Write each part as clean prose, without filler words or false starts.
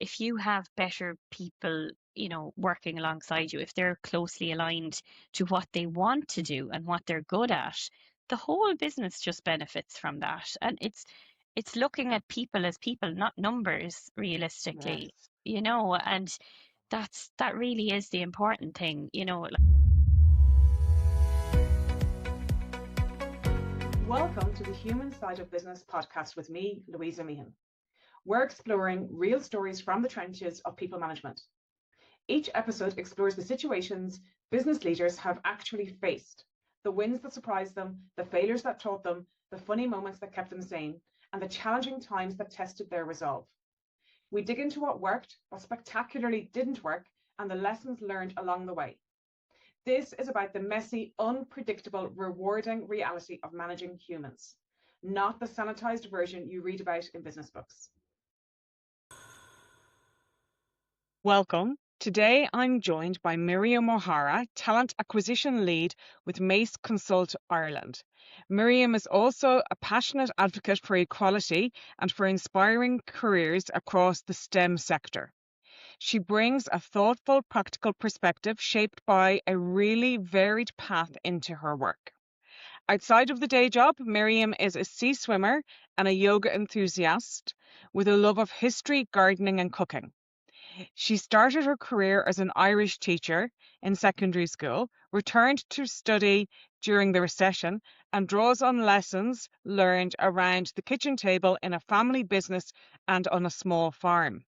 if you have better people, working alongside you, if they're closely aligned to what they want to do and what they're good at, the whole business just benefits from that. And it's looking at people as people, not numbers, realistically, Yes. and that really is the important thing, Welcome to the Human Side of Business podcast with me, Louisa Meehan. We're exploring real stories from the trenches of people management. Each episode explores the situations business leaders have actually faced, the wins that surprised them, the failures that taught them, the funny moments that kept them sane, and the challenging times that tested their resolve. We dig into what worked, what spectacularly didn't work, and the lessons learned along the way. This is about the messy, unpredictable, rewarding reality of managing humans, not the sanitized version you read about in business books. Welcome. Today I'm joined by Miriam O'Hara, Talent Acquisition Lead with Mace Consult Ireland. Miriam is also a passionate advocate for equality and for inspiring careers across the STEM sector. She brings a thoughtful, practical perspective shaped by a really varied path into her work. Outside of the day job, Miriam is a sea swimmer and a yoga enthusiast with a love of history, gardening, and cooking. She started her career as an Irish teacher in secondary school, returned to study during the recession, and draws on lessons learned around the kitchen table in a family business and on a small farm,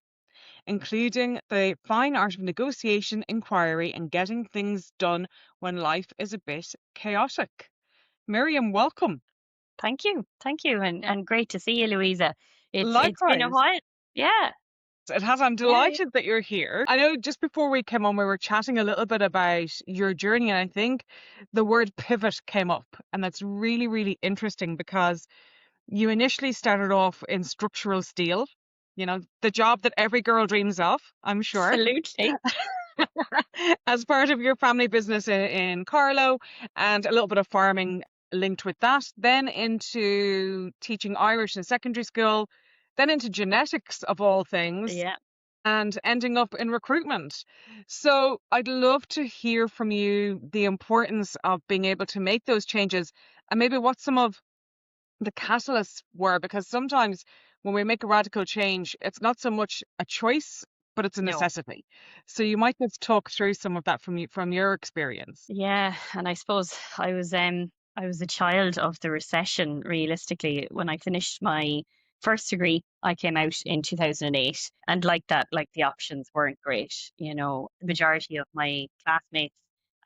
including the fine art of negotiation, inquiry, and getting things done when life is a bit chaotic. Miriam, welcome. thank you, and great to see you, Louisa. It's been a Likewise. while. Yeah. It has. I'm Yeah. delighted that you're here. I know just before we came on, we were chatting a little bit about your journey, and I think the word pivot came up, and that's really, really interesting because you initially started off in structural steel, the job that every girl dreams of, I'm sure, Absolutely. as part of your family business in Carlow, and a little bit of farming linked with that, then into teaching Irish in secondary school, then into genetics of all things, Yeah. and ending up in recruitment. So I'd love to hear from you the importance of being able to make those changes and maybe what some of the catalysts were, because sometimes when we make a radical change, it's not so much a choice, but it's a No. necessity. So you might just talk through some of that from your experience. Yeah, and I suppose I was a child of the recession, realistically. When I finished my first degree, I came out in 2008, and like that, like the options weren't great. The majority of my classmates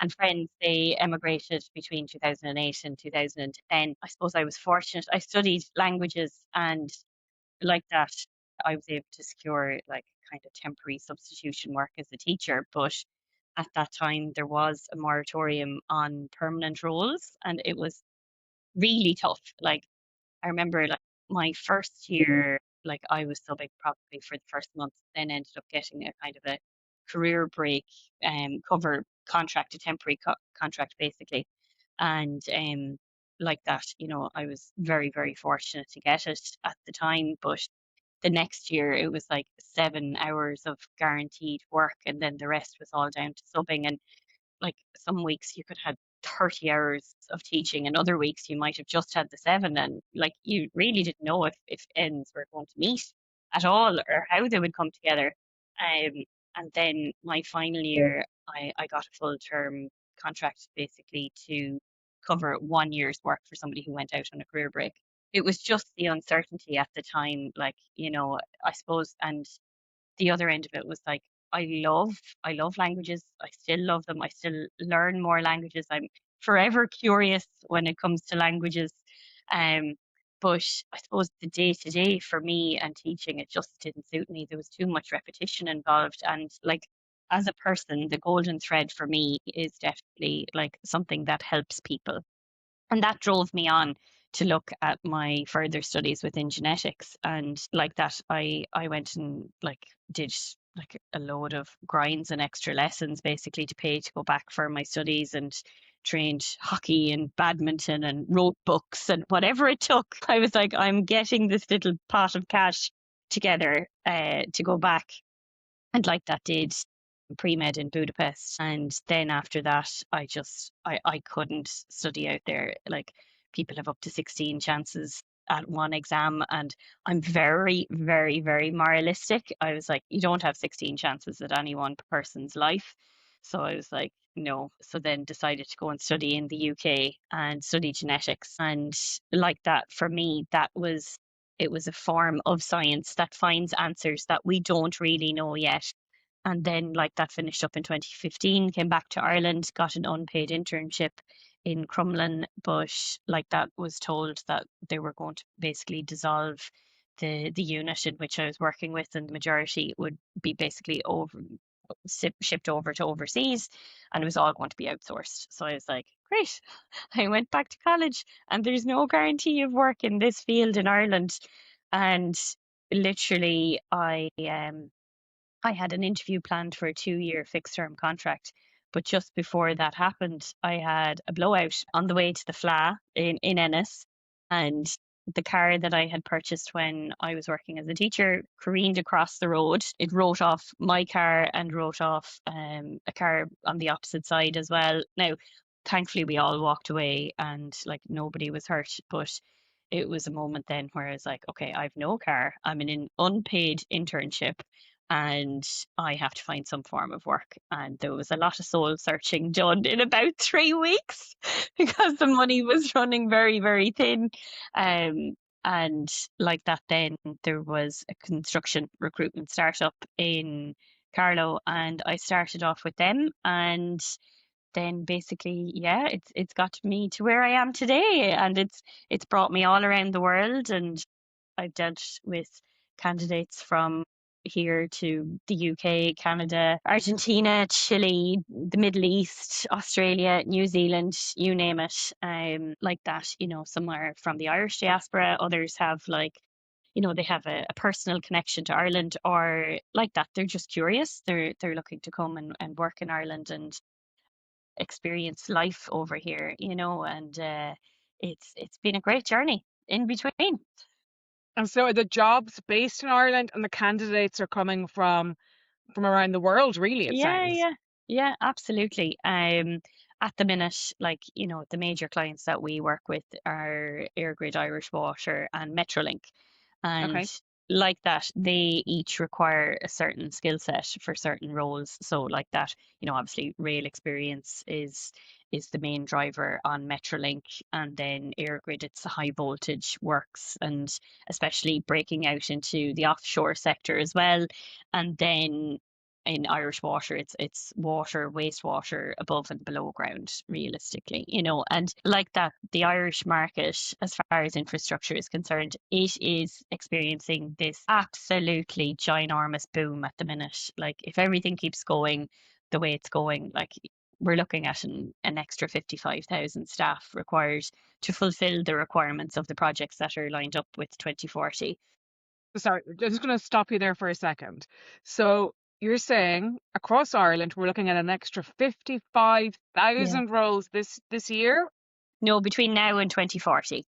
and friends, they emigrated between 2008 and 2010. I suppose I was fortunate. I studied languages, and like that, I was able to secure like kind of temporary substitution work as a teacher. But at that time, there was a moratorium on permanent roles, and it was really tough. Like, I remember, like, my first year, like, I was subbing probably for the first month, then ended up getting a kind of a career break cover contract, a temporary contract, basically. And like that, I was very, very fortunate to get it at the time. But the next year, it was like 7 hours of guaranteed work, and then the rest was all down to subbing. And like some weeks you could have 30 hours of teaching, and other weeks you might have just had the seven, and like you really didn't know if ends were going to meet at all or how they would come together. Um, and then my final year, I got a full term contract basically to cover 1 year's work for somebody who went out on a career break. It was just the uncertainty at the time, like, I suppose, and the other end of it was like I love languages. I still love them. I still learn more languages. I'm forever curious when it comes to languages. Um, but I suppose the day to day for me and teaching, it just didn't suit me. There was too much repetition involved. And like as a person, the golden thread for me is definitely like something that helps people. And that drove me on to look at my further studies within genetics. And like that, I went and like did like a load of grinds and extra lessons basically to pay to go back for my studies, and trained hockey and badminton and wrote books and whatever it took. I was like, I'm getting this little pot of cash together to go back. And like that did pre-med in Budapest. And then after that, I couldn't study out there. Like people have up to 16 chances at one exam. And I'm very, very, very moralistic. I was like, you don't have 16 chances at any one person's life. So I was like, no. So then decided to go and study in the UK and study genetics. And like that, for me, it was a form of science that finds answers that we don't really know yet. And then, like that, finished up in 2015, came back to Ireland, got an unpaid internship in Crumlin, but like that was told that they were going to basically dissolve the unit in which I was working with, and the majority would be basically shipped over to overseas, and it was all going to be outsourced. So I was like, great. I went back to college, and there's no guarantee of work in this field in Ireland. And literally, I had an interview planned for a 2-year fixed term contract. But just before that happened, I had a blowout on the way to the FLA in Ennis. And the car that I had purchased when I was working as a teacher careened across the road. It wrote off my car and wrote off a car on the opposite side as well. Now, thankfully, we all walked away and like nobody was hurt. But it was a moment then where I was like, okay, I've no car. I'm in an unpaid internship and I have to find some form of work. And there was a lot of soul searching done in about 3 weeks because the money was running very, very thin. Um, and like that, then there was a construction recruitment startup in Carlow, and I started off with them. And then basically, yeah, it's got me to where I am today, and it's brought me all around the world, and I've dealt with candidates from here to the UK, Canada, Argentina, Chile, the Middle East, Australia, New Zealand, you name it. Like that, some are from the Irish diaspora, others have they have a personal connection to Ireland, or like that, they're just curious. They're looking to come and work in Ireland and experience life over here, and it's been a great journey in between. And so are the jobs based in Ireland and the candidates are coming from around the world, really, it Yeah, sounds. yeah, yeah, absolutely. At the minute, the major clients that we work with are Airgrid Irish Water and Metrolink. And Okay. like that, they each require a certain skill set for certain roles. So like that, obviously rail experience is the main driver on Metrolink, and then Airgrid, it's the high voltage works, and especially breaking out into the offshore sector as well. And then in Irish water, it's water, wastewater above and below ground, realistically, and like that, the Irish market, as far as infrastructure is concerned, it is experiencing this absolutely ginormous boom at the minute. Like, if everything keeps going the way it's going, like we're looking at an extra 55,000 staff required to fulfill the requirements of the projects that are lined up with 2040. Sorry, I'm just going to stop you there for a second. So you're saying across Ireland, we're looking at an extra Yeah. 55,000 roles this year. No, between now and 2040.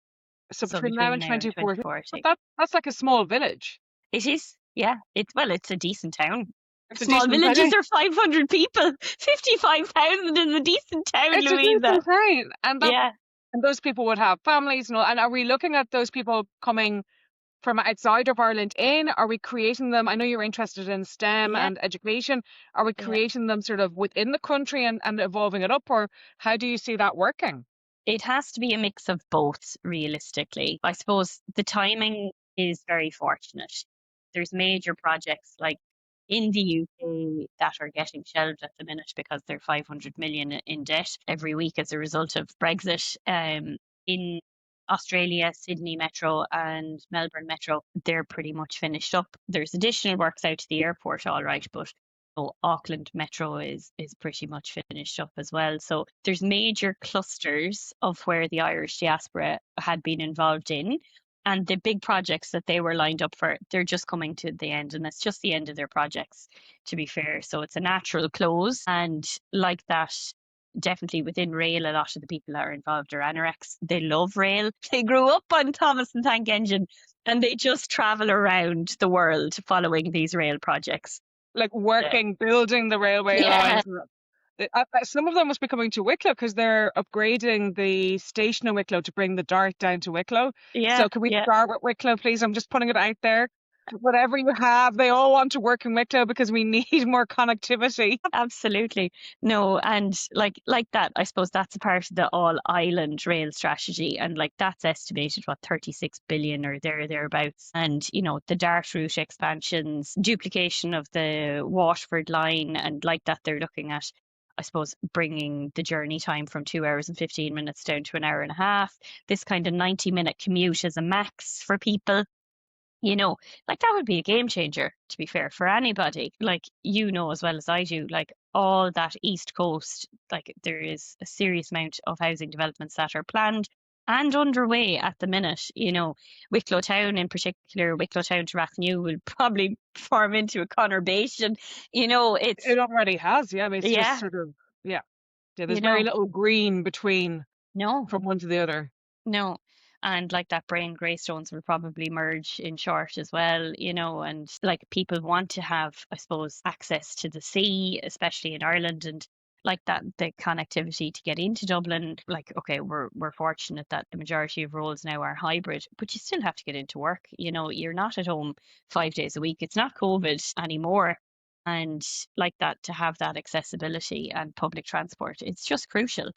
So So between now between and now and 2040, but 2040. that's like a small village. It is, yeah. It's a decent town. It's a Small decent villages town. are 500 people. 55,000 is a decent town, It's a Louisa. decent town, and Yeah, those people would have families and all. And are we looking at those people coming from outside of Ireland in? Are we creating them? I know you're interested in STEM yeah, and education. Are we yeah. creating them sort of within the country and evolving it up, or how do you see that working? It has to be a mix of both, realistically. I suppose the timing is very fortunate. There's major projects like in the UK that are getting shelved at the minute because they're 500 million in debt every week as a result of Brexit. In Australia, Sydney Metro and Melbourne Metro, they're pretty much finished up. There's additional works out to the airport, all right, but Auckland Metro is pretty much finished up as well. So there's major clusters of where the Irish diaspora had been involved in. And the big projects that they were lined up for, they're just coming to the end, and it's just the end of their projects, to be fair. So it's a natural close. And like that, definitely within rail, a lot of the people that are involved are anoraks. They love rail. They grew up on Thomas and Tank Engine, and they just travel around the world following these rail projects. like Yeah. working, building the railway Yeah. lines. Some of them must be coming to Wicklow because they're upgrading the station in Wicklow to bring the Dart down to Wicklow. Yeah. So can we Yeah. start with Wicklow, please? I'm just putting it out there. Whatever you have, they all want to work in Wicklow because we need more connectivity. Absolutely. No, and like that, I suppose that's a part of the all island rail strategy. And like that's estimated what 36 billion or thereabouts. And the Dart route expansions, duplication of the Waterford line, and like that they're looking at, I suppose, bringing the journey time from 2 hours and 15 minutes down to an hour and a half. This kind of 90-minute commute is a max for people. you know, like that would be a game changer, to be fair, for anybody. Like, as well as I do, like all that East Coast, like there is a serious amount of housing developments that are planned and underway at the minute. Wicklow Town in particular, Wicklow Town to Rathnew will probably form into a conurbation. It's, It already has, yeah. I mean, it's just yeah, sort of, yeah. Yeah, there's you very know, little green between no. from one to the other. No. And like that brain greystones will probably merge in short as well, and like people want to have, I suppose, access to the sea, especially in Ireland, and like that the connectivity to get into Dublin. Like, okay, we're fortunate that the majority of roles now are hybrid, but you still have to get into work. You're not at home 5 days a week. It's not COVID anymore. And like that, to have that accessibility and public transport, it's just crucial.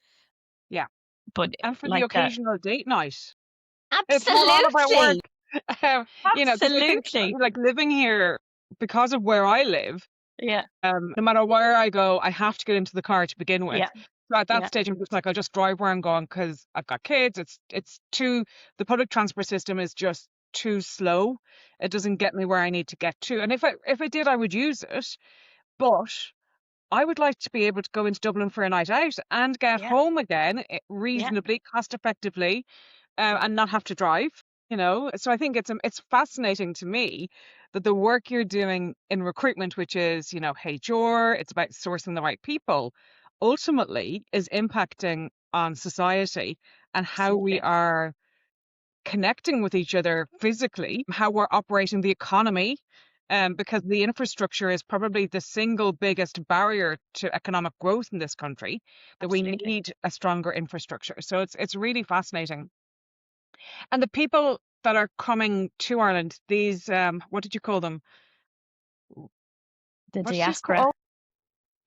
Yeah. But And for the like that, occasional date night. It's not all about work. absolutely. Because I think Absolutely. like living here, because of where I live, Yeah. no matter where I go, I have to get into the car to begin with. Yeah. So at that Yeah. stage, I'm just like, I'll just drive where I'm going because I've got kids. The public transport system is just too slow. It doesn't get me where I need to get to. And if I did, I would use it. But I would like to be able to go into Dublin for a night out and get Yeah. home again Yeah. reasonably, cost effectively, and not have to drive. So I think it's fascinating to me that the work you're doing in recruitment, which is HR, it's about sourcing the right people, ultimately is impacting on society and how we Absolutely. are connecting with each other physically, how we're operating the economy, because the infrastructure is probably the single biggest barrier to economic growth in this country, that we Absolutely. need a stronger infrastructure. So it's really fascinating. And the people that are coming to Ireland, these what did you call them? The What did you call? diaspora, Oh,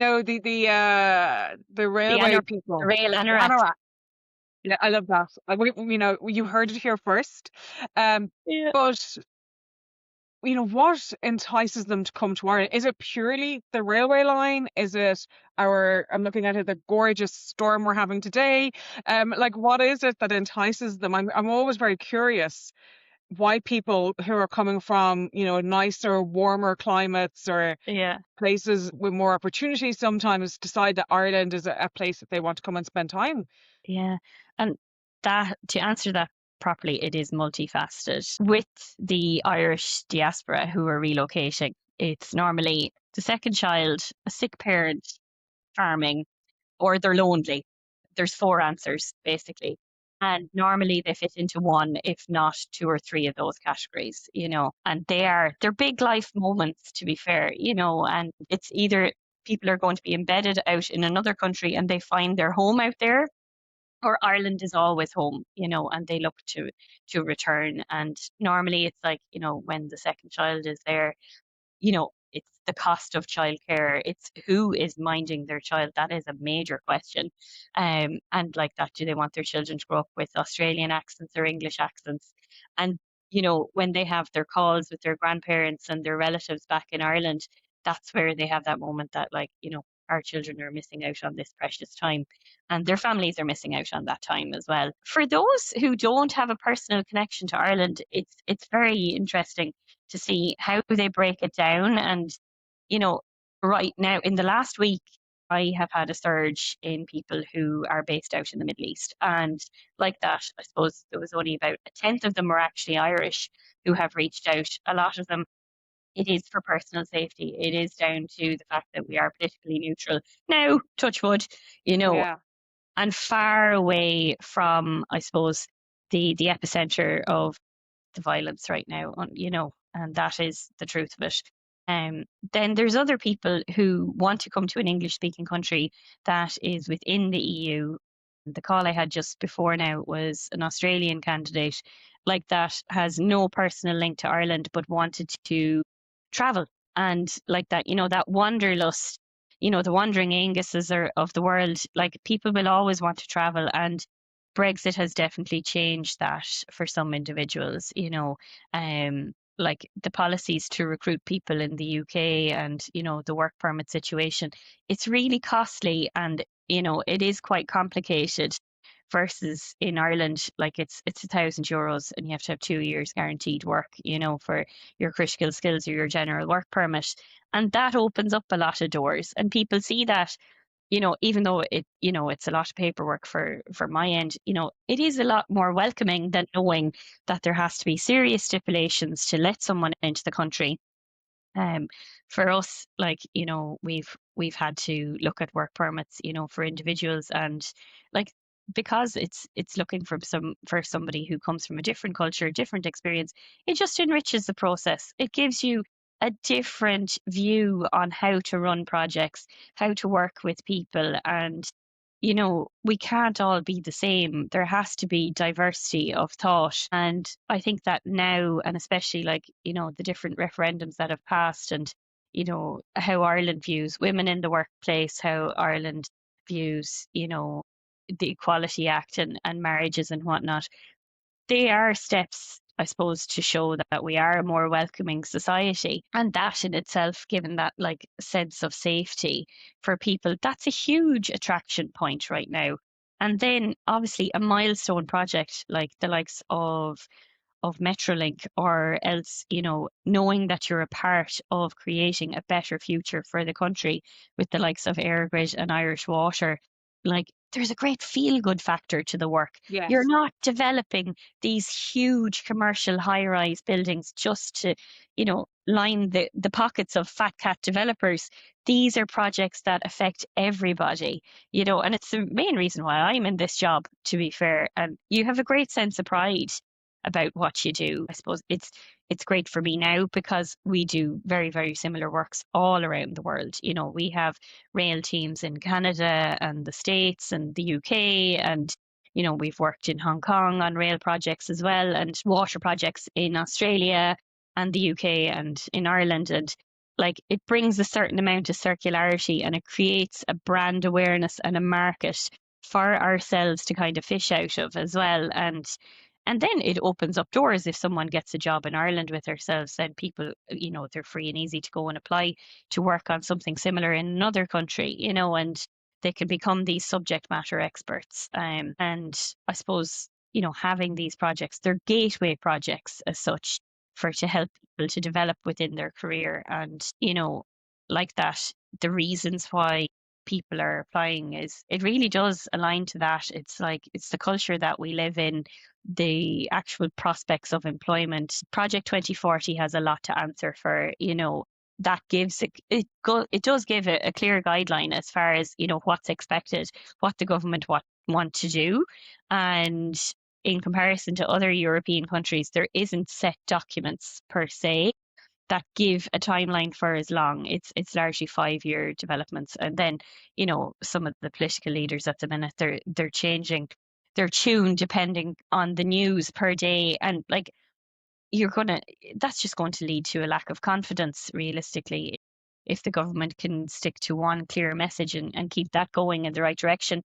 no, the the railway people, rail the anorak. anorak. Yeah, I love that. You heard it here first. Um, Yeah. but what entices them to come to Ireland? Is it purely the railway line? Is it I'm looking at it, the gorgeous storm we're having today? Like what is it that entices them? I'm always very curious why people who are coming from, nicer, warmer climates or Yeah. places with more opportunities sometimes decide that Ireland is a place that they want to come and spend time. Yeah. And that, to answer that properly, it is multifaceted. With the Irish diaspora who are relocating, it's normally the second child, a sick parent, farming, or they're lonely. There's four answers basically. And normally they fit into one, if not two or three of those categories. And they're big life moments, to be fair, and it's either people are going to be embedded out in another country and they find their home out there, or Ireland is always home, and they look to return. And normally it's like, when the second child is there, it's the cost of childcare. It's who is minding their child. That is a major question. And like that, do they want their children to grow up with Australian accents or English accents? And, when they have their calls with their grandparents and their relatives back in Ireland, that's where they have that moment that, like, our children are missing out on this precious time, and their families are missing out on that time as well. For those who don't have a personal connection to Ireland, it's very interesting to see how they break it down. And, you know, right now, in the last week, I have had a surge in people who are based out in the Middle East. And like that, I suppose there was only about a tenth of them were actually Irish who have reached out. A lot of them, it is for personal safety. It is down to the fact that we are politically neutral. Now, touch wood, you know, Yeah. and far away from, I suppose, the epicenter of the violence right now, and that is the truth of it. Then there's other people who want to come to an English speaking country that is within the EU. The call I had just before now was an Australian candidate like that, has no personal link to Ireland but wanted to travel, and like that, that wanderlust, the wandering Anguses of the world. Like, people will always want to travel, and Brexit has definitely changed that for some individuals. Like the policies to recruit people in the UK, and the work permit situation, it's really costly, and it is quite complicated, versus in Ireland, like it's €1,000 and you have to have 2 years guaranteed work, for your critical skills or your general work permit. And that opens up a lot of doors, and people see that, even though it's a lot of paperwork for my end, it is a lot more welcoming than knowing that there has to be serious stipulations to let someone into the country. um, for us, like, we've had to look at work permits, for individuals, and like, because it's looking for somebody who comes from a different culture, different experience, it just enriches the process. It gives you a different view on how to run projects, how to work with people, and we can't all be the same. There has to be diversity of thought. And I think that now, and especially like, the different referendums that have passed, and, how Ireland views women in the workplace, how Ireland views, the Equality Act and marriages and whatnot, they are steps, I suppose, to show that we are a more welcoming society. And that in itself, given that like sense of safety for people, that's a huge attraction point right now. And then obviously a milestone project like the likes of Metrolink, or else, knowing that you're a part of creating a better future for the country with the likes of Airgrid and Irish Water, like, there's a great feel good factor to the work. You're Yes. not developing these huge commercial high rise buildings just to, line the pockets of fat cat developers. These are projects that affect everybody, and it's the main reason why I'm in this job, to be fair. And you have a great sense of pride about what you do. I suppose it's great for me now because we do very, very similar works all around the world. We have rail teams in Canada and the States and the UK, and we've worked in Hong Kong on rail projects as well, and water projects in Australia and the UK and in Ireland. And like, it brings a certain amount of circularity, and it creates a brand awareness and a market for ourselves to kind of fish out of as well. And then it opens up doors. If someone gets a job in Ireland with ourselves, then people, they're free and easy to go and apply to work on something similar in another country, and they can become these subject matter experts. And I suppose, having these projects, they're gateway projects as such, to help people to develop within their career. And, like that, the reasons why people are applying, is it really does align to that. It's like, it's the culture that we live in, the actual prospects of employment. Project 2040 has a lot to answer for, that gives it does give a clear guideline as far as, what's expected, what the government want to do. And in comparison to other European countries, there isn't set documents per se that give a timeline for as long. It's largely 5-year developments. And then, some of the political leaders at the minute, they're changing their tune depending on the news per day. And like, that's just going to lead to a lack of confidence, realistically. If the government can stick to one clear message and keep that going in the right direction,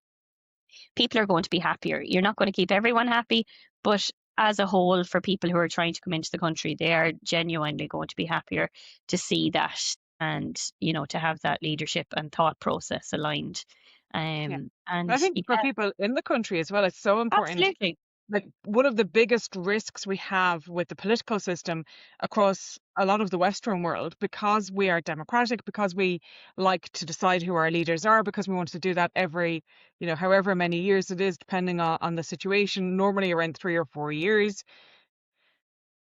people are going to be happier. You're not going to keep everyone happy, but as a whole, for people who are trying to come into the country, they are genuinely going to be happier to see that, and, to have that leadership and thought process aligned. Yeah. And I think yeah, for people in the country as well, it's so important. absolutely. Like, one of the biggest risks we have with the political system across a lot of the Western world, because we are democratic, because we like to decide who our leaders are, because we want to do that every, however many years it is, depending on the situation, normally around 3 or 4 years.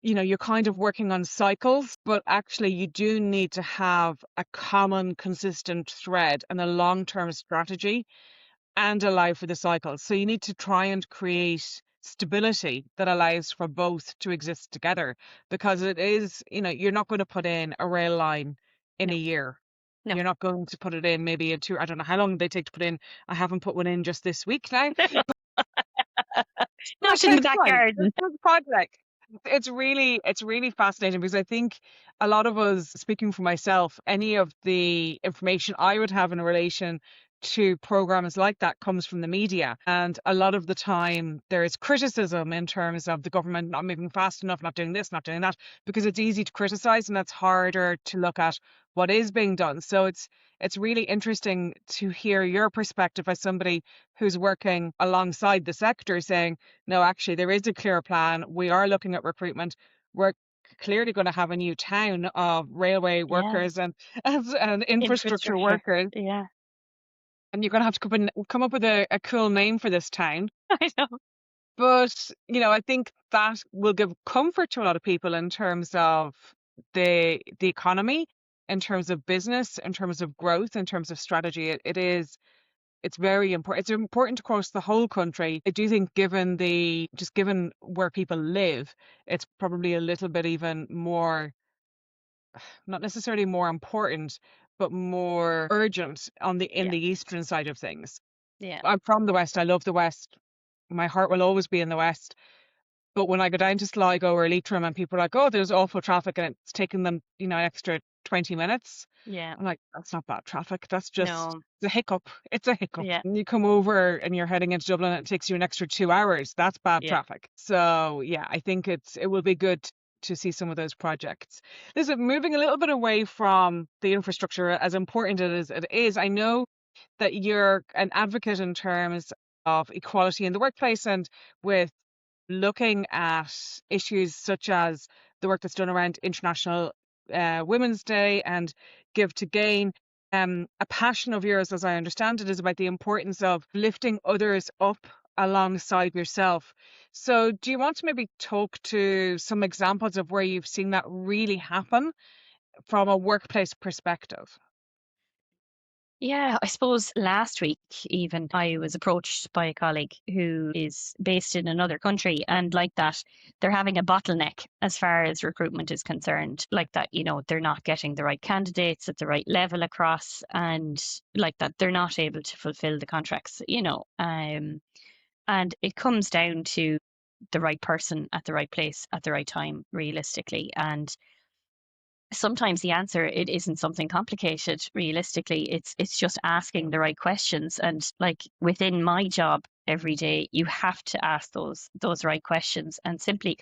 You're kind of working on cycles, but actually you do need to have a common, consistent thread and a long-term strategy, and allow for the cycle. So you need to try and create stability that allows for both to exist together, because it is, you're not going to put in a rail line in a No, year. no. You're not going to put it in maybe in two, I don't know how long they take to put in. I haven't put one in just this week now. That Not in the takes back time. It's garden. a project. It's really fascinating because I think a lot of us, speaking for myself, any of the information I would have in relation to programs like that comes from the media. And a lot of the time there is criticism in terms of the government not moving fast enough, not doing this, not doing that, because it's easy to criticize and it's harder to look at what is being done. So it's really interesting to hear your perspective as somebody who's working alongside the sector saying, no, actually, there is a clear plan. We are looking at recruitment. We're clearly going to have a new town of railway Yeah, workers and infrastructure infrastructure. workers. Yeah, And you're going to have to come up with a cool name for this town. I know. But, I think that will give comfort to a lot of people in terms of the economy, in terms of business, in terms of growth, in terms of strategy. It's very important. It's important across the whole country. I do think given where people live, it's probably a little bit even more, not necessarily more important, but more urgent in Yeah, the eastern side of things. yeah, I'm from the West. I love the West. My heart will always be in the West. But when I go down to Sligo or Leitrim and people are like, oh, there's awful traffic and it's taking them, an extra 20 minutes. yeah. I'm like, that's not bad traffic. That's just No, a hiccup. It's a hiccup. yeah, And you come over and you're heading into Dublin and it takes you an extra 2 hours. That's bad yeah. traffic. So yeah, I think it will be good to see some of those projects. Listen, moving a little bit away from the infrastructure, as important as it is, I know that you're an advocate in terms of equality in the workplace and with looking at issues such as the work that's done around International Women's Day and Give to Gain. A passion of yours, as I understand it, is about the importance of lifting others up alongside yourself. So, do you want to maybe talk to some examples of where you've seen that really happen from a workplace perspective? Yeah, I suppose last week even I was approached by a colleague who is based in another country, and like that they're having a bottleneck as far as recruitment is concerned. Like that, they're not getting the right candidates at the right level across, and like that they're not able to fulfill the contracts. And it comes down to the right person at the right place at the right time, realistically. And sometimes the answer, it isn't something complicated. Realistically, it's just asking the right questions. And like within my job every day, you have to ask those right questions. And simply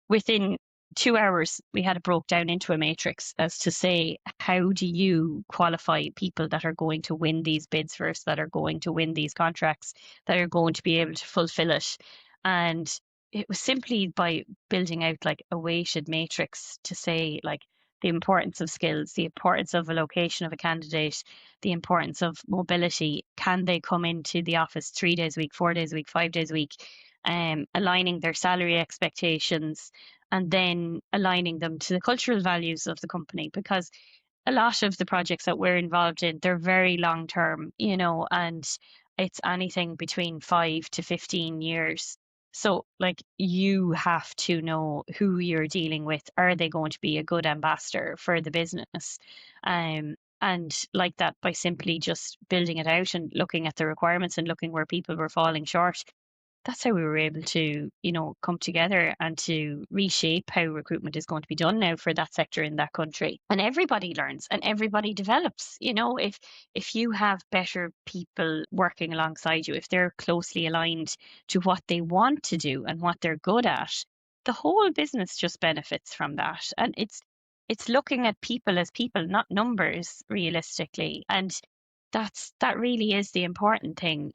within 2 hours we had it broke down into a matrix as to say, how do you qualify people that are going to win these bids first, that are going to win these contracts, that are going to be able to fulfill it. And it was simply by building out like a weighted matrix to say, like, the importance of skills, the importance of a location of a candidate, the importance of mobility. Can they come into the office 3 days a week, 4 days a week, 5 days a week? Aligning their salary expectations, and then aligning them to the cultural values of the company. Because a lot of the projects that we're involved in, they're very long term, and it's anything between 5 to 15 years. So, like, you have to know who you're dealing with. Are they going to be a good ambassador for the business? And like that, by simply just building it out and looking at the requirements and looking where people were falling short, that's how we were able to, come together and to reshape how recruitment is going to be done now for that sector in that country. And everybody learns and everybody develops. If you have better people working alongside you, if they're closely aligned to what they want to do and what they're good at, the whole business just benefits from that. And it's looking at people as people, not numbers, realistically. And that really is the important thing.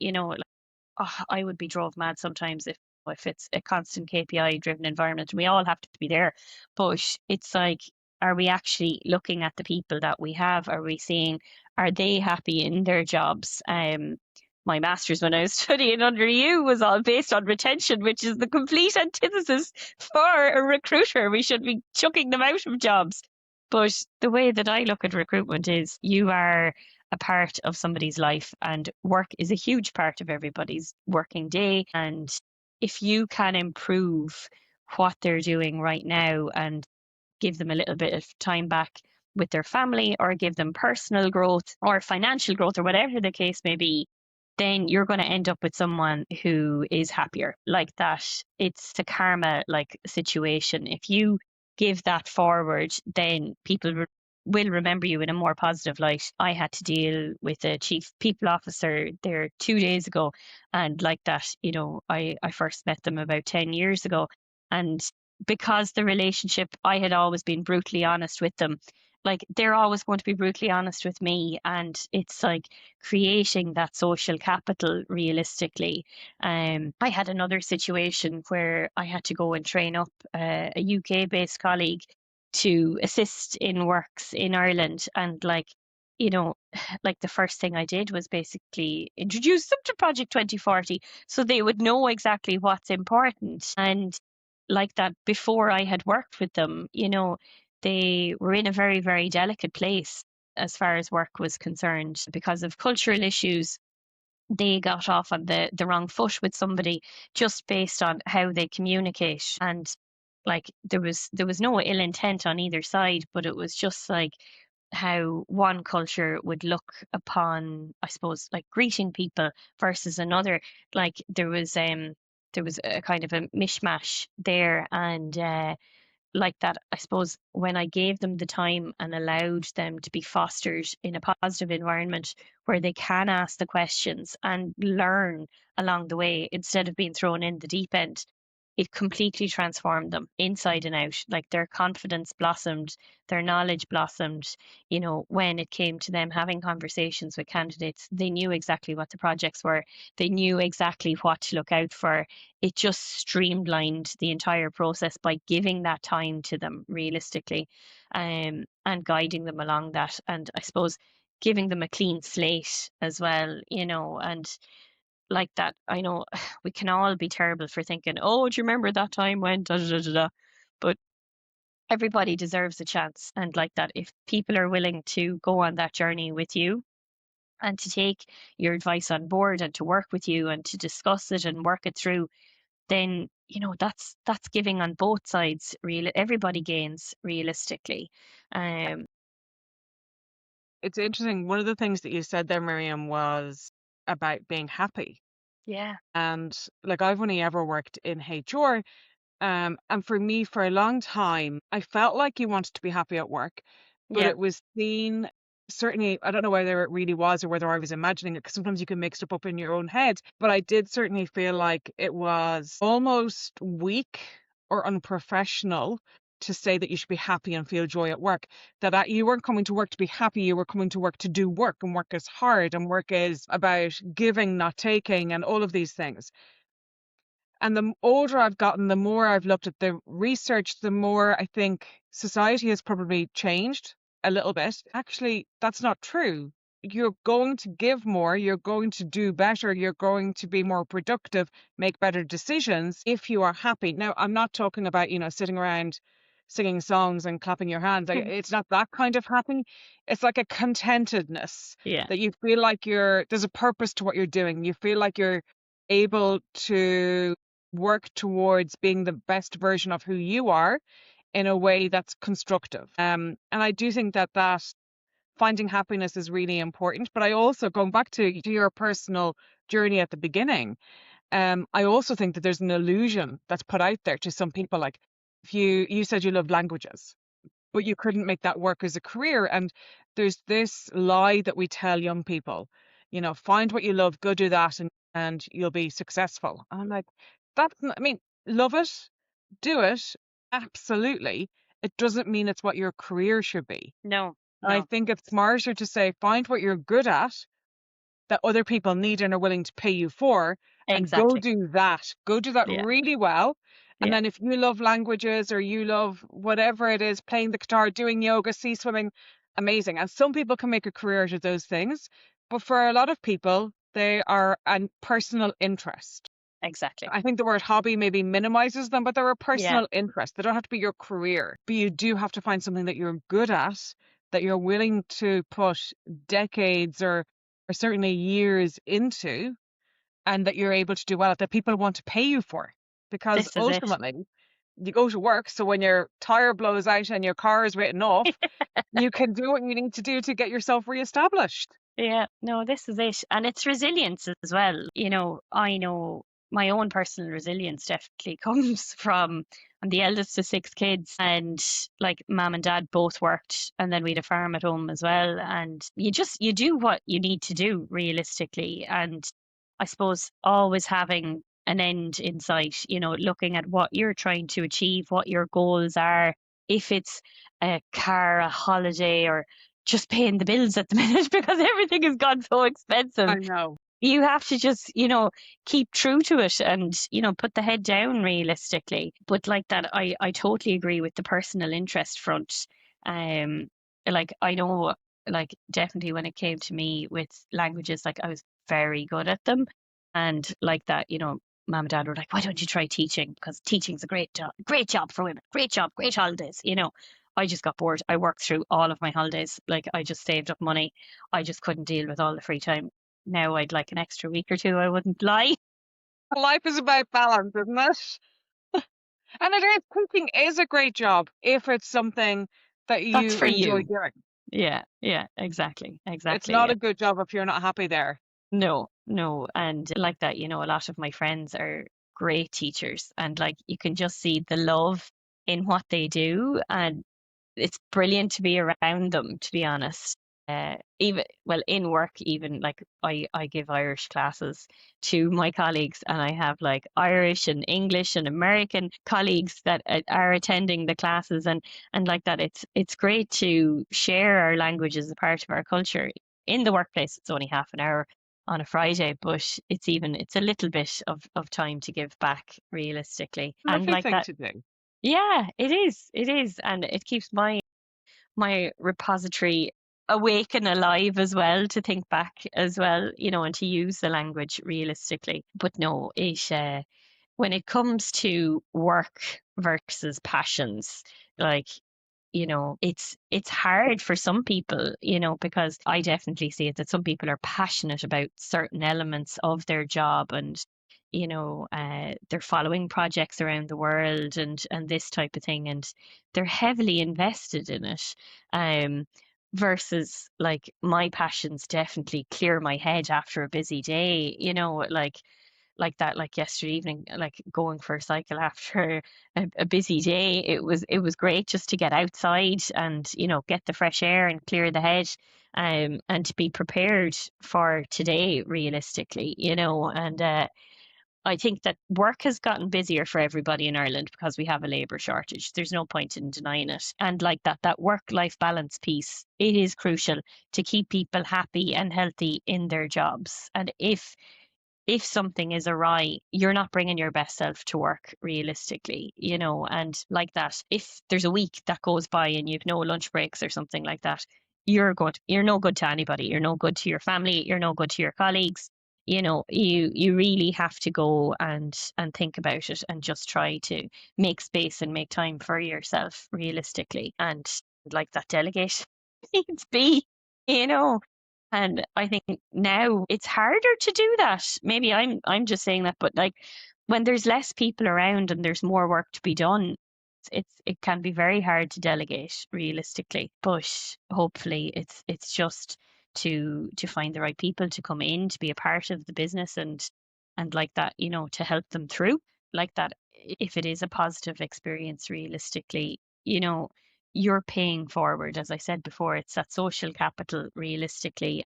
I would be drove mad sometimes if it's a constant KPI driven environment. We all have to be there, but it's like, are we actually looking at the people that we have? Are we seeing, are they happy in their jobs? My master's when I was studying under you was all based on retention, which is the complete antithesis for a recruiter. We should be chucking them out of jobs. But the way that I look at recruitment is, you are a part of somebody's life, and work is a huge part of everybody's working day. And if you can improve what they're doing right now and give them a little bit of time back with their family or give them personal growth or financial growth or whatever the case may be, then you're going to end up with someone who is happier. Like that, it's a karma like situation. If you give that forward, then people will remember you in a more positive light. I had to deal with a chief people officer there 2 days ago, and like that, I first met them about 10 years ago. And because the relationship, I had always been brutally honest with them, like they're always going to be brutally honest with me. And it's like creating that social capital realistically. I had another situation where I had to go and train up a UK based colleague to assist in works in Ireland. And you know, like the first thing I did was basically introduce them to Project 2040 so they would know exactly what's important. And like that, before I had worked with them, they were in a very, very delicate place as far as work was concerned because of cultural issues. They got off on the wrong foot with somebody just based on how they communicate. And like there was no ill intent on either side, but it was just like how one culture would look upon, I suppose, like greeting people versus another. Like there was a kind of a mishmash there. And like that, I suppose when I gave them the time and allowed them to be fostered in a positive environment where they can ask the questions and learn along the way instead of being thrown in the deep end, it completely transformed them inside and out. Like their confidence blossomed, their knowledge blossomed. When it came to them having conversations with candidates, they knew exactly what the projects were, they knew exactly what to look out for. It just streamlined the entire process by giving that time to them realistically, and guiding them along that. And I suppose giving them a clean slate as well, and like that. I know we can all be terrible for thinking, oh, do you remember that time when da da da da da? But everybody deserves a chance. And like that, if people are willing to go on that journey with you and to take your advice on board and to work with you and to discuss it and work it through, then that's giving on both sides. Everybody gains realistically. um It's interesting. One of the things that you said there, Miriam, was about being happy. yeah, And like I've only ever worked in HR. And for me, for a long time, I felt like you wanted to be happy at work, but yeah, it was seen, certainly, I don't know whether it really was or whether I was imagining it, because sometimes you can mix it up in your own head. But I did certainly feel like it was almost weak or unprofessional to say that you should be happy and feel joy at work. You weren't coming to work to be happy, you were coming to work to do work, and work is hard, and work is about giving, not taking, and all of these things. And the older I've gotten, the more I've looked at the research, the more I think society has probably changed a little bit. Actually, that's not true. You're going to give more, you're going to do better, you're going to be more productive, make better decisions if you are happy. Now, I'm not talking about, sitting around singing songs and clapping your hands. It's not that kind of happy. It's like a contentedness yeah, that you feel like there's a purpose to what you're doing. You feel like you're able to work towards being the best version of who you are in a way that's constructive. And I do think that finding happiness is really important. But I also, going back to your personal journey at the beginning, I also think that there's an illusion that's put out there to some people. Like, if you said you love languages, but you couldn't make that work as a career. And there's this lie that we tell young people, find what you love, go do that, and you'll be successful. And I'm like, I mean, love it, do it, absolutely. It doesn't mean it's what your career should be. no, And I no, think it's smarter to say, find what you're good at that other people need and are willing to pay you for, and go exactly, do that. Go do that yeah, really well. And yeah, then if you love languages or you love whatever it is, playing the guitar, doing yoga, sea swimming, amazing. And some people can make a career out of those things. But for a lot of people, they are a personal interest. exactly, I think the word hobby maybe minimizes them, but they're a yeah, personal interest. They don't have to be your career, but you do have to find something that you're good at, that you're willing to put decades or certainly years into, and that you're able to do well at, that people want to pay you for. Because this is it. ultimately, you go to work. So when your tire blows out and your car is written off, you can do what you need to do to get yourself reestablished. Yeah, no, this is it. And it's resilience as well. I know my own personal resilience definitely comes from I'm the eldest of six kids, and like mom and dad both worked, and then we had a farm at home as well. And you do what you need to do realistically. And I suppose always having an end in sight, looking at what you're trying to achieve, what your goals are. If it's a car, a holiday, or just paying the bills at the minute because everything has gone so expensive. I know. You have to just, keep true to it and, put the head down realistically. But like that, I totally agree with the personal interest front. Um, like I know, like definitely when it came to me with languages, like I was very good at them. And like that, mom and dad were like, why don't you try teaching? Because teaching's a great job for women, great job, great holidays. I just got bored. I worked through all of my holidays. Like I just saved up money. I just couldn't deal with all the free time. Now I'd like an extra week or two, I wouldn't lie. Life is about balance, isn't it? And it is, cooking is a great job if it's something that That's you for enjoy you. doing. Yeah, exactly. It's Exactly. not Yeah. a good job if you're not happy there. No, no. And like that, a lot of my friends are great teachers, and like you can just see the love in what they do, and it's brilliant to be around them, to be honest. Even well in work, even like I give Irish classes to my colleagues, and I have like Irish and English and American colleagues that are attending the classes, and like that. It's great to share our language as a part of our culture. In the workplace, it's only half an hour on a Friday, but it's a little bit of time to give back realistically, and Lovely like thing that. to do. Yeah, it is, and it keeps my repository awake and alive as well to think back as well, and to use the language realistically. But no, when it comes to work versus passions, like it's hard for some people, because I definitely see it that some people are passionate about certain elements of their job, and they're following projects around the world and this type of thing, and they're heavily invested in it. um Versus like my passions definitely clear my head after a busy day, like that, like yesterday evening, like going for a cycle after a busy day. It was great just to get outside and get the fresh air and clear the head, and to be prepared for today realistically, and I think that work has gotten busier for everybody in Ireland because we have a labour shortage. There's no point in denying it. And like that work-life balance piece, it is crucial to keep people happy and healthy in their jobs. And if something is awry, you're not bringing your best self to work realistically, and like that. If there's a week that goes by and you've no lunch breaks or something like that, you're no good to anybody. You're no good to your family. You're no good to your colleagues. You really have to go and think about it and just try to make space and make time for yourself realistically, and like that delegate needs be, you know and I think now it's harder to do that. Maybe I'm just saying that, but like when there's less people around and there's more work to be done, it can be very hard to delegate realistically. But hopefully it's just to find the right people to come in to be a part of the business, and like that, to help them through like that. If it is a positive experience realistically, you're paying forward. As I said before, it's that social capital realistically.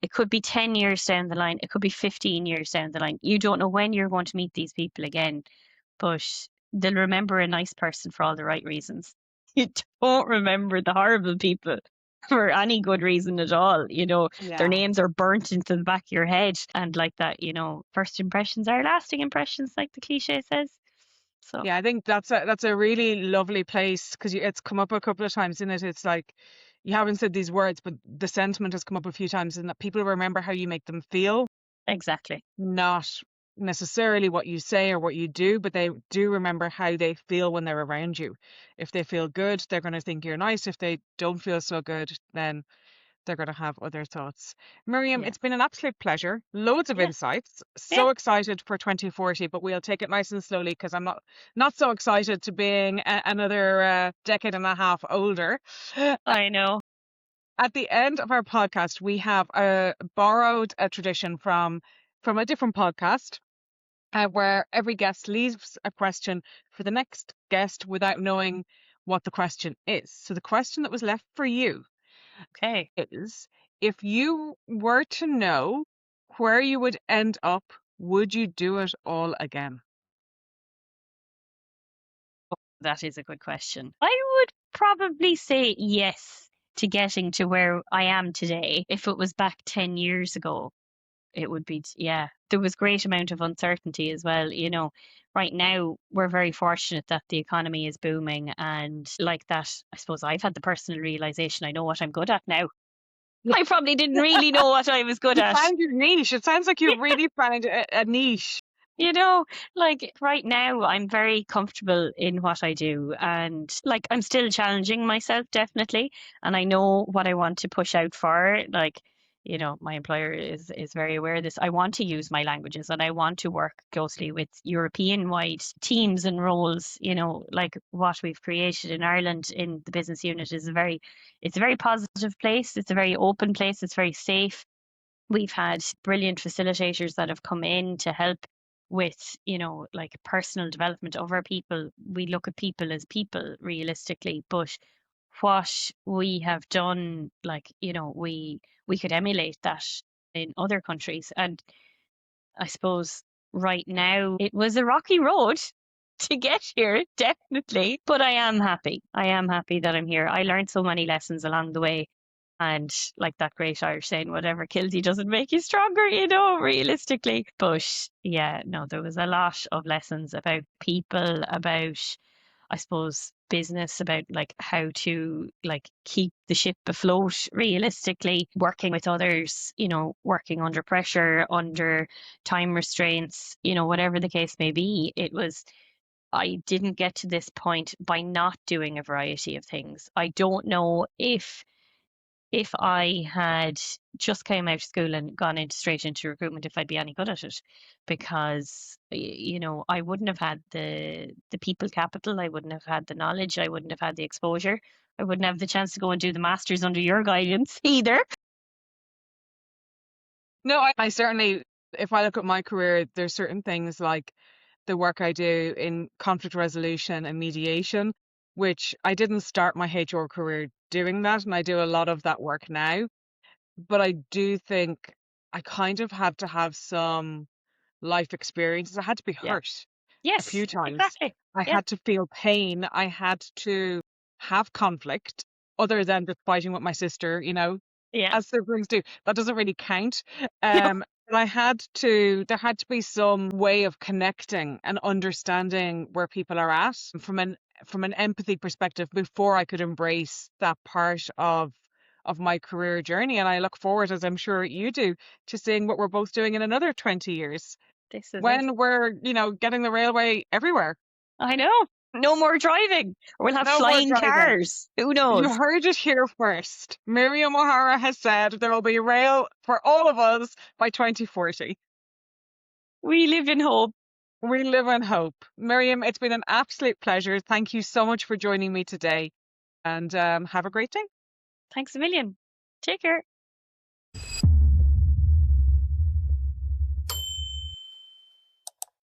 It could be 10 years down the line, it could be 15 years down the line. You don't know when you're going to meet these people again, but they'll remember a nice person for all the right reasons. You don't remember the horrible people for any good reason at all. Their Yeah. names are burnt into the back of your head. And like that, first impressions are lasting impressions, like the cliche says. So, Yeah, I think that's a really lovely place because it's come up a couple of times in it. It's like you haven't said these words, but the sentiment has come up a few times, and that people remember how you make them feel, exactly. not necessarily what you say or what you do, but they do remember how they feel when they're around you. If they feel good, they're going to think you're nice. If they don't feel so good, then they're going to have other thoughts. Miriam, Yeah. it's been an absolute pleasure. Loads of Yeah. insights. Yeah. So excited for 2040, but we'll take it nice and slowly because I'm not so excited to being another decade and a half older. I know. At the end of our podcast, we have borrowed a tradition from a different podcast where every guest leaves a question for the next guest without knowing what the question is. So the question that was left for you Okay. is, if you were to know where you would end up, would you do it all again? That is a good question. I would probably say yes to getting to where I am today. If it was back 10 years ago, it would be, yeah, there was great amount of uncertainty as well. You know, right now we're very fortunate that the economy is booming, and like that, I suppose I've had the personal realization I know what I'm good at now. I probably didn't really know what I was good You at. found your niche. It sounds like you've really found a niche. You know, like right now, I'm very comfortable in what I do, and like I'm still challenging myself, definitely. And I know what I want to push out for. Like, you know, my employer is very aware of this. I want to use my languages, and I want to work closely with European-wide teams and roles. You know, like what we've created in Ireland in the business unit is it's a very positive place. It's a very open place. It's very safe. We've had brilliant facilitators that have come in to help with, you know, like personal development of our people. We look at people as people realistically, but what we have done, like, you know, we could emulate that in other countries. And I suppose right now it was a rocky road to get here, definitely. But I am happy. I am happy that I'm here. I learned so many lessons along the way. And like that great Irish saying, whatever kills you doesn't make you stronger, you know, realistically. But yeah, no, there was a lot of lessons about people, about, I suppose, business, about like how to like keep the ship afloat realistically, working with others, you know, working under pressure, under time restraints, you know, whatever the case may be. I didn't get to this point by not doing a variety of things. I don't know if I had just came out of school and gone straight into recruitment, if I'd be any good at it, because you know, I wouldn't have had the people capital, I wouldn't have had the knowledge, I wouldn't have had the exposure, I wouldn't have the chance to go and do the masters under your guidance either. No, I certainly, if I look at my career, there's certain things like the work I do in conflict resolution and mediation, which I didn't start my HR career doing that, and I do a lot of that work now. But I do think I kind of had to have some life experiences. I had to be Yeah. hurt a Yes, few times. exactly. I Yeah. had to feel pain. I had to have conflict other than just fighting with my sister, you know, Yeah. as siblings do. That doesn't really count. No. But there had to be some way of connecting and understanding where people are at from an empathy perspective before I could embrace that part of my career journey. And I look forward, as I'm sure you do, to seeing what we're both doing in another 20 years This is it. when we're, you know, getting the railway everywhere. I know. No more driving. Or we'll have No more flying driving. cars. Who You knows? heard it here first. Miriam O'Hara has said there will be rail for all of us by 2040. We live in hope. We live in hope. Miriam, it's been an absolute pleasure. Thank you so much for joining me today, and have a great day. Thanks a million. Take care.